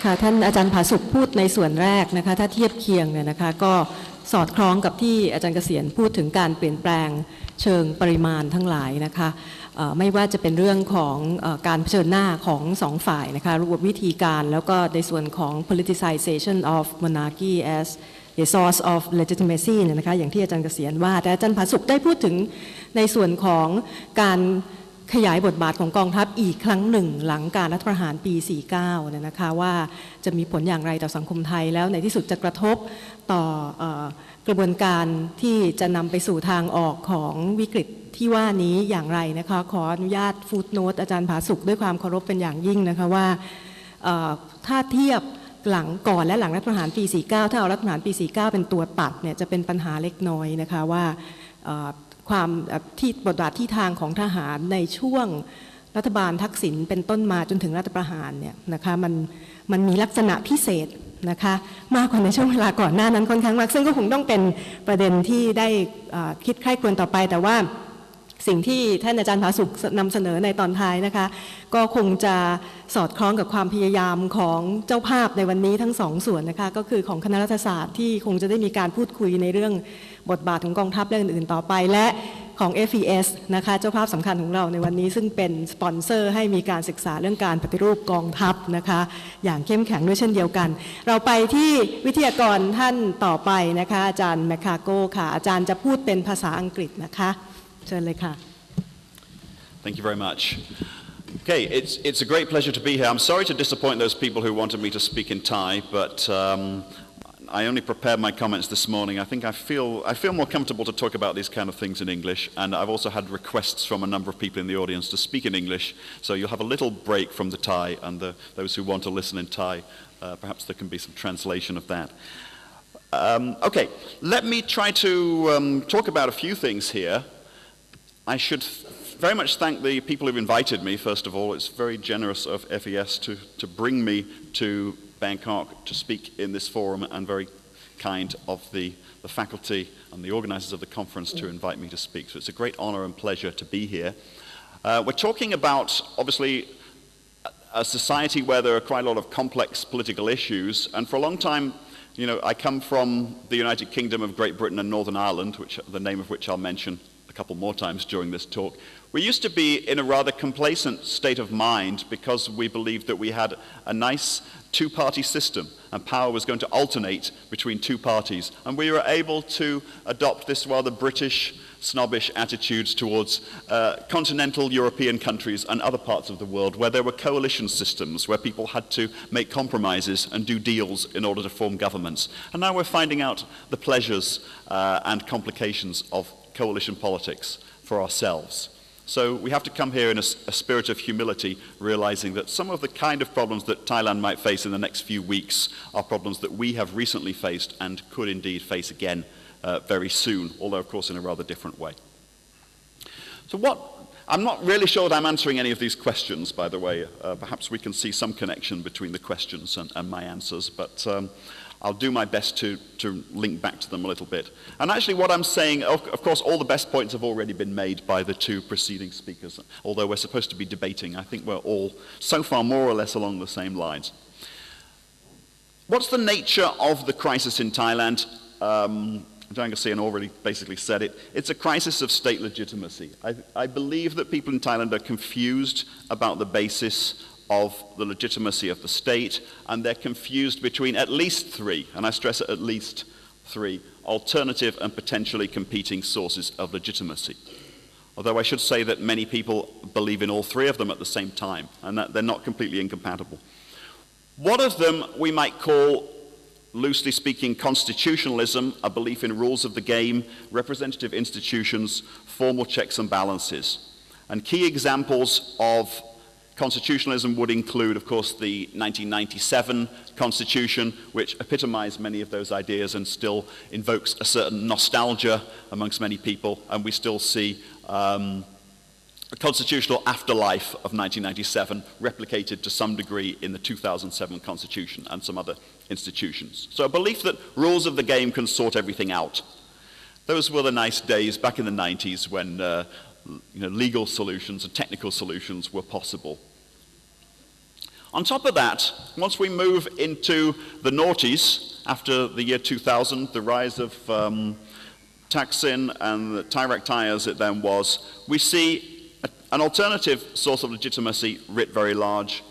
ค่ะท่านอาจารย์ผาสุกพูดในส่วนแรกนะคะถ้าเทียบเคียงเนี่ยนะคะก็สอดคล้องกับที่อาจารย์เกษียณพูดถึงการเปลี่ยนแปลงเชิงปริมาณทั้งหลายนะคะไม่ว่าจะเป็นเรื่องของการเผชิญหน้าของสองฝ่ายนะคะรูปวิธีการแล้วก็ในส่วนของ politicization of monarchy as the source of legitimacy เนี่ยนะคะอย่างที่อาจารย์เกษียณว่าแต่อาจารย์ผาสุกได้พูดถึงในส่วนของการขยายบทบาทของกองทัพอีกครั้งหนึ่งหลังการรัฐประหารปี 49 เนี่ยนะคะว่าจะมีผลอย่างไรต่อสังคมไทยแล้วในที่สุดจะกระทบต่อกระบวนการที่จะนำไปสู่ทางออกของวิกฤตที่ว่านี้อย่างไรนะคะขออนุญาตฟูตโนตอาจารย์ผาสุกด้วยความเคารพเป็นอย่างยิ่งนะคะว่าถ้าเทียบหลังก่อนและหลังรัฐประหารปี 49 ถ้าเอารัฐประหารปี 49 เป็นตัวตัดเนี่ยจะเป็นปัญหาเล็กน้อยนะคะว่าความที่บทบาทที่ทางของทหารในช่วงรัฐบาลทักษิณเป็นต้นมาจนถึงรัฐประหารเนี่ยนะคะมันมีลักษณะพิเศษนะคะมากกว่าในช่วงเวลาก่อนหน้านั้นค่อนข้างมากซึ่งก็คงต้องเป็นประเด็นที่ได้คิดใคร่ครวญต่อไปแต่ว่าสิ่งที่ท่านอาจารย์ผาสุกนำเสนอในตอนท้ายนะคะก็คงจะสอดคล้องกับความพยายามของเจ้าภาพในวันนี้ทั้งสองส่วนนะคะก็คือของคณะรัฐศาสตร์ที่คงจะได้มีการพูดคุยในเรื่องบทบาทของกองทัพและอื่นๆต่อไปและของ FES นะคะเจ้าภาพสำคัญของเราในวันนี้ซึ่งเป็นสปอนเซอร์ให้มีการศึกษาเรื่องการปฏิรูปกองทัพนะคะอย่างเข้มแข็งด้วยเช่นเดียวกันเราไปที่วิทยากรท่านต่อไปนะคะอาจารย์แมคคาโกค่ะอาจารย์จะพูดเป็นภาษาอังกฤษนะคะเชิญเลยค่ะ Thank you very much. Okay, it's a great pleasure to be here. I'm sorry to disappoint those people who wanted me to speak in Thai, but I only prepared my comments this morning. I think I feel more comfortable to talk about these kind of things in English, and I've also had requests from a number of people in the audience to speak in English, so you'll have a little break from the Thai, and those who want to listen in Thai, perhaps there can be some translation of that. Okay, let me try to talk about a few things here. I should very much thank the people who've invited me, first of all. It's very generous of FES to bring me to Bangkok to speak in this forum, and very kind of the faculty and the organizers of the conference to invite me to speak. So it's a great honor and pleasure to be here. We're talking about, obviously, a society where there are quite a lot of complex political issues, and for a long time, you know, I come from the United Kingdom of Great Britain and Northern Ireland, the name of which I'll mention a couple more times during this talk. We used to be in a rather complacent state of mind because we believed that we had a nice two-party system and power was going to alternate between two parties, and we were able to adopt this rather British, snobbish attitudes towards continental European countries and other parts of the world where there were coalition systems, where people had to make compromises and do deals in order to form governments. And now we're finding out the pleasures and complications of coalition politics for ourselves. So we have to come here in a spirit of humility, realizing that some of the kind of problems that Thailand might face in the next few weeks are problems that we have recently faced and could indeed face again very soon, although of course in a rather different way. So I'm not really sure that I'm answering any of these questions, by the way. Perhaps we can see some connection between the questions and my answers, but I'll do my best to link back to them a little bit. And actually what I'm saying, of course, all the best points have already been made by the two preceding speakers. Although we're supposed to be debating, I think we're all so far more or less along the same lines. What's the nature of the crisis in Thailand? John Garcia already basically said it. It's a crisis of state legitimacy. I believe that people in Thailand are confused about the basis of the legitimacy of the state, and they're confused between at least three, and I stress at least three, alternative and potentially competing sources of legitimacy. Although I should say that many people believe in all three of them at the same time, and that they're not completely incompatible. One of them we might call, loosely speaking, constitutionalism, a belief in rules of the game, representative institutions, formal checks and balances. And key examples of constitutionalism would include, of course, the 1997 Constitution, which epitomized many of those ideas and still invokes a certain nostalgia amongst many people, and we still see a constitutional afterlife of 1997 replicated to some degree in the 2007 Constitution and some other institutions. So a belief that rules of the game can sort everything out. Those were the nice days back in the 90s when legal solutions and technical solutions were possible. On top of that, once we move into the noughties, after the year 2000, the rise of Thaksin and the Thai as it then was, we see an alternative source of legitimacy writ very large,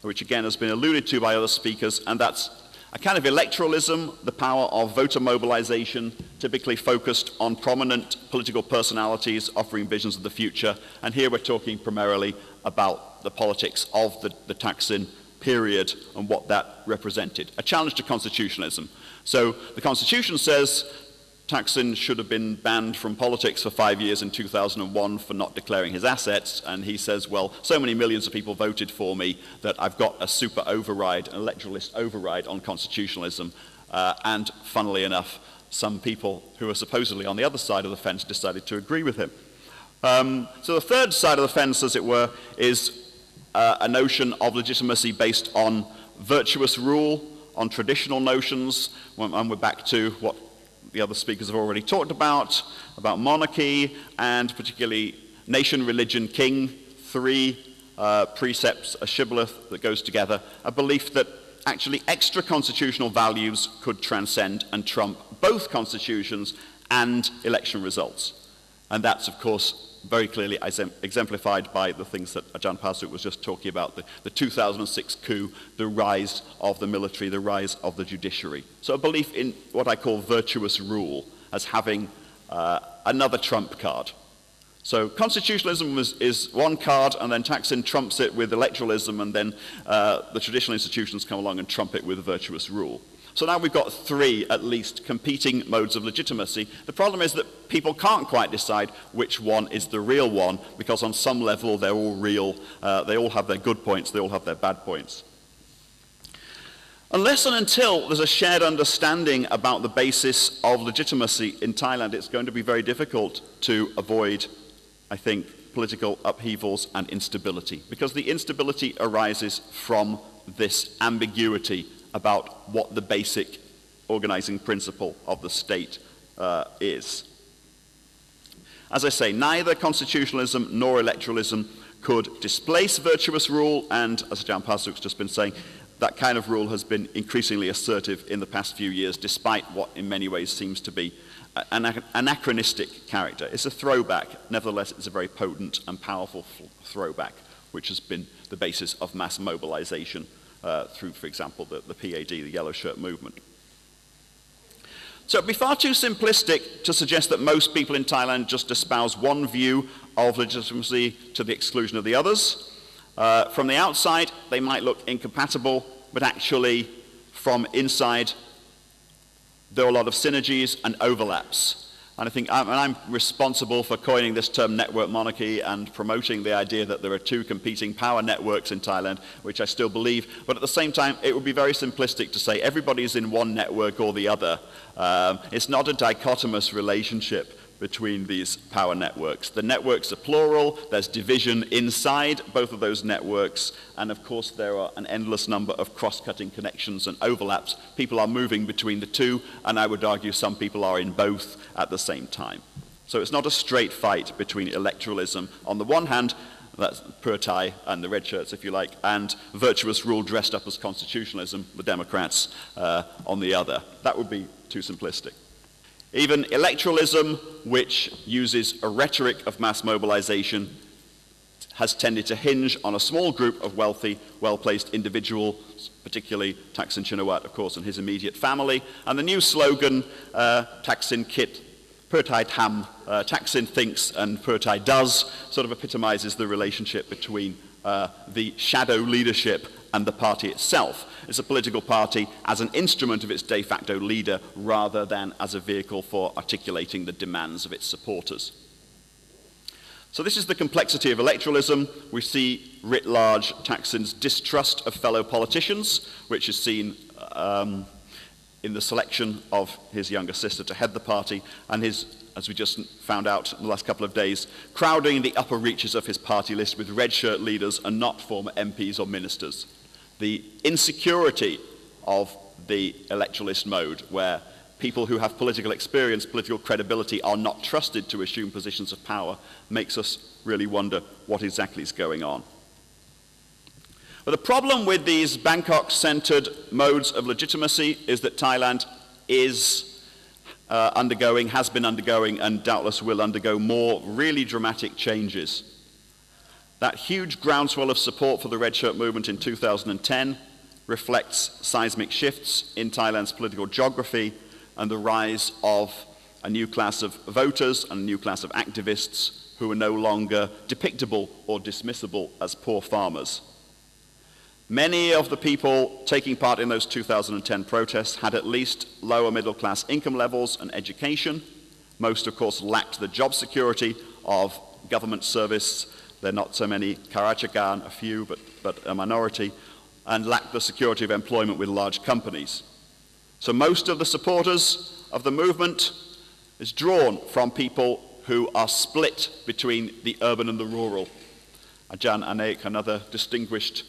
which again has been alluded to by other speakers, and that's a kind of electoralism, the power of voter mobilization, typically focused on prominent political personalities offering visions of the future. And here we're talking primarily about the politics of the Thaksin period and what that represented. A challenge to constitutionalism. So the Constitution says Thaksin should have been banned from politics for 5 years in 2001 for not declaring his assets, and he says, well, so many millions of people voted for me that I've got a super override, an electoralist override on constitutionalism, and funnily enough, some people who are supposedly on the other side of the fence decided to agree with him. So the third side of the fence, as it were, is a notion of legitimacy based on virtuous rule, on traditional notions, and we're back to what the other speakers have already talked about monarchy, and particularly nation, religion, king, three precepts, a shibboleth that goes together, a belief that actually extra constitutional values could transcend and trump both constitutions and election results. And that's, of course, very clearly exemplified by the things that Ajahn Pasuk was just talking about, the 2006 coup, the rise of the military, the rise of the judiciary. So a belief in what I call virtuous rule as having another trump card. So constitutionalism is one card, and then Thaksin trumps it with electoralism, and then the traditional institutions come along and trump it with virtuous rule. So now we've got three, at least, competing modes of legitimacy. The problem is that people can't quite decide which one is the real one, because on some level they're all real, they all have their good points, they all have their bad points. Unless and until there's a shared understanding about the basis of legitimacy in Thailand, it's going to be very difficult to avoid, I think, political upheavals and instability, because the instability arises from this ambiguity about what the basic organizing principle of the state is. As I say, neither constitutionalism nor electoralism could displace virtuous rule, and as Ajahn Pasuk's just been saying, that kind of rule has been increasingly assertive in the past few years, despite what in many ways seems to be an anachronistic character. It's a throwback, nevertheless it's a very potent and powerful throwback, which has been the basis of mass mobilization through, for example, the PAD, the Yellow Shirt movement. So it'd be far too simplistic to suggest that most people in Thailand just espouse one view of legitimacy to the exclusion of the others. From the outside, they might look incompatible, but actually, from inside, there are a lot of synergies and overlaps. And I think I'm responsible for coining this term network monarchy and promoting the idea that there are two competing power networks in Thailand, which I still believe. But at the same time, it would be very simplistic to say everybody's in one network or the other. It's not a dichotomous relationship between these power networks. The networks are plural, there's division inside both of those networks, and of course there are an endless number of cross-cutting connections and overlaps. People are moving between the two, and I would argue some people are in both at the same time. So it's not a straight fight between electoralism on the one hand, that's Pur Thai and the red shirts if you like, and virtuous rule dressed up as constitutionalism, the Democrats, on the other. That would be too simplistic. Even electoralism, which uses a rhetoric of mass mobilization, has tended to hinge on a small group of wealthy, well-placed individuals, particularly Thaksin Shinawatra, of course, and his immediate family. And the new slogan, Thaksin Kit, Pur Thai Tham, Thaksin thinks and Pur Thai does, sort of epitomizes the relationship between the shadow leadership and the party itself. It's a political party as an instrument of its de facto leader rather than as a vehicle for articulating the demands of its supporters. So this is the complexity of electoralism. We see writ large Thaksin's distrust of fellow politicians, which is seen in the selection of his younger sister to head the party, and his, as we just found out in the last couple of days, crowding the upper reaches of his party list with red shirt leaders and not former MPs or ministers. The insecurity of the electoralist mode, where people who have political experience, political credibility, are not trusted to assume positions of power, makes us really wonder what exactly is going on. But the problem with these Bangkok-centered modes of legitimacy is that Thailand is has been undergoing, and doubtless will undergo more really dramatic changes. That huge groundswell of support for the Red Shirt movement in 2010 reflects seismic shifts in Thailand's political geography and the rise of a new class of voters and a new class of activists who are no longer depictable or dismissible as poor farmers. Many of the people taking part in those 2010 protests had at least lower middle class income levels and education. Most, of course, lacked the job security of government service. There are not so many Karachagan, a few, but a minority, and lacked the security of employment with large companies. So most of the supporters of the movement is drawn from people who are split between the urban and the rural. Ajahn Anek, another distinguished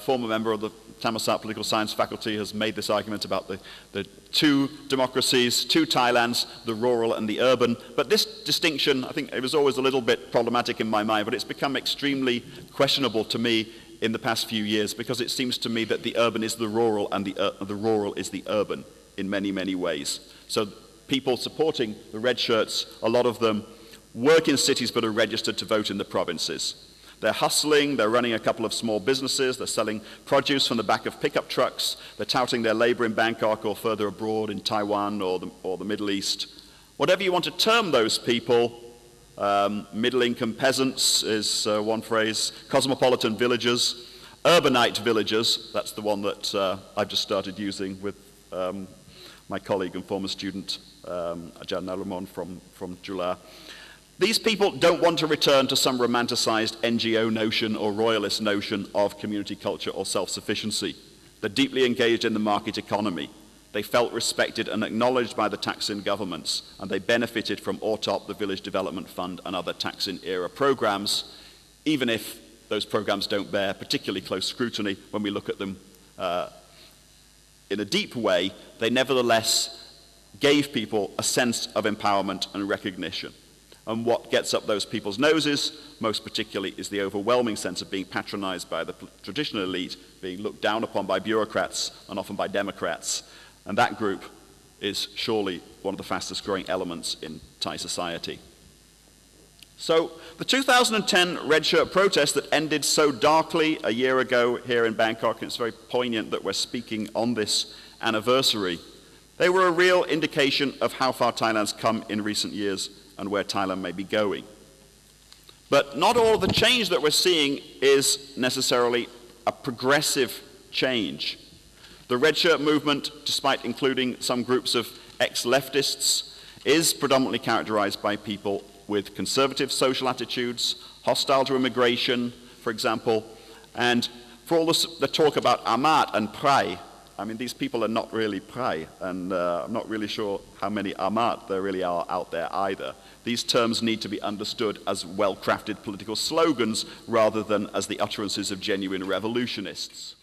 former member of the Thammasat political science faculty, has made this argument about the two democracies, two Thailands, the rural and the urban. But this distinction, I think it was always a little bit problematic in my mind, but it's become extremely questionable to me in the past few years, because it seems to me that the urban is the rural and the rural is the urban in many, many ways. So people supporting the red shirts, a lot of them work in cities but are registered to vote in the provinces. They're hustling, they're running a couple of small businesses, they're selling produce from the back of pickup trucks, they're touting their labor in Bangkok or further abroad in Taiwan or the Middle East. Whatever you want to term those people, middle-income peasants is one phrase, cosmopolitan villagers, urbanite villagers, that's the one that I've just started using with my colleague and former student, Ajahn Nalamon from Jula. These people don't want to return to some romanticized NGO notion or royalist notion of community culture or self-sufficiency. They're deeply engaged in the market economy. They felt respected and acknowledged by the Thaksin governments, and they benefited from ORTOP, the Village Development Fund, and other Thaksin-era programs, even if those programs don't bear particularly close scrutiny when we look at them in a deep way. They nevertheless gave people a sense of empowerment and recognition. And what gets up those people's noses, most particularly, is the overwhelming sense of being patronized by the traditional elite, being looked down upon by bureaucrats and often by Democrats. And that group is surely one of the fastest growing elements in Thai society. So the 2010 Red Shirt protest that ended so darkly a year ago here in Bangkok, and it's very poignant that we're speaking on this anniversary, they were a real indication of how far Thailand's come in recent years and where Thailand may be going. But not all of the change that we're seeing is necessarily a progressive change. The Red Shirt movement, despite including some groups of ex-leftists, is predominantly characterized by people with conservative social attitudes, hostile to immigration, for example, and for all the talk about Amat and Prai, I mean, these people are not really Prai, and I'm not really sure how many Amat there really are out there either. These terms need to be understood as well-crafted political slogans rather than as the utterances of genuine revolutionists.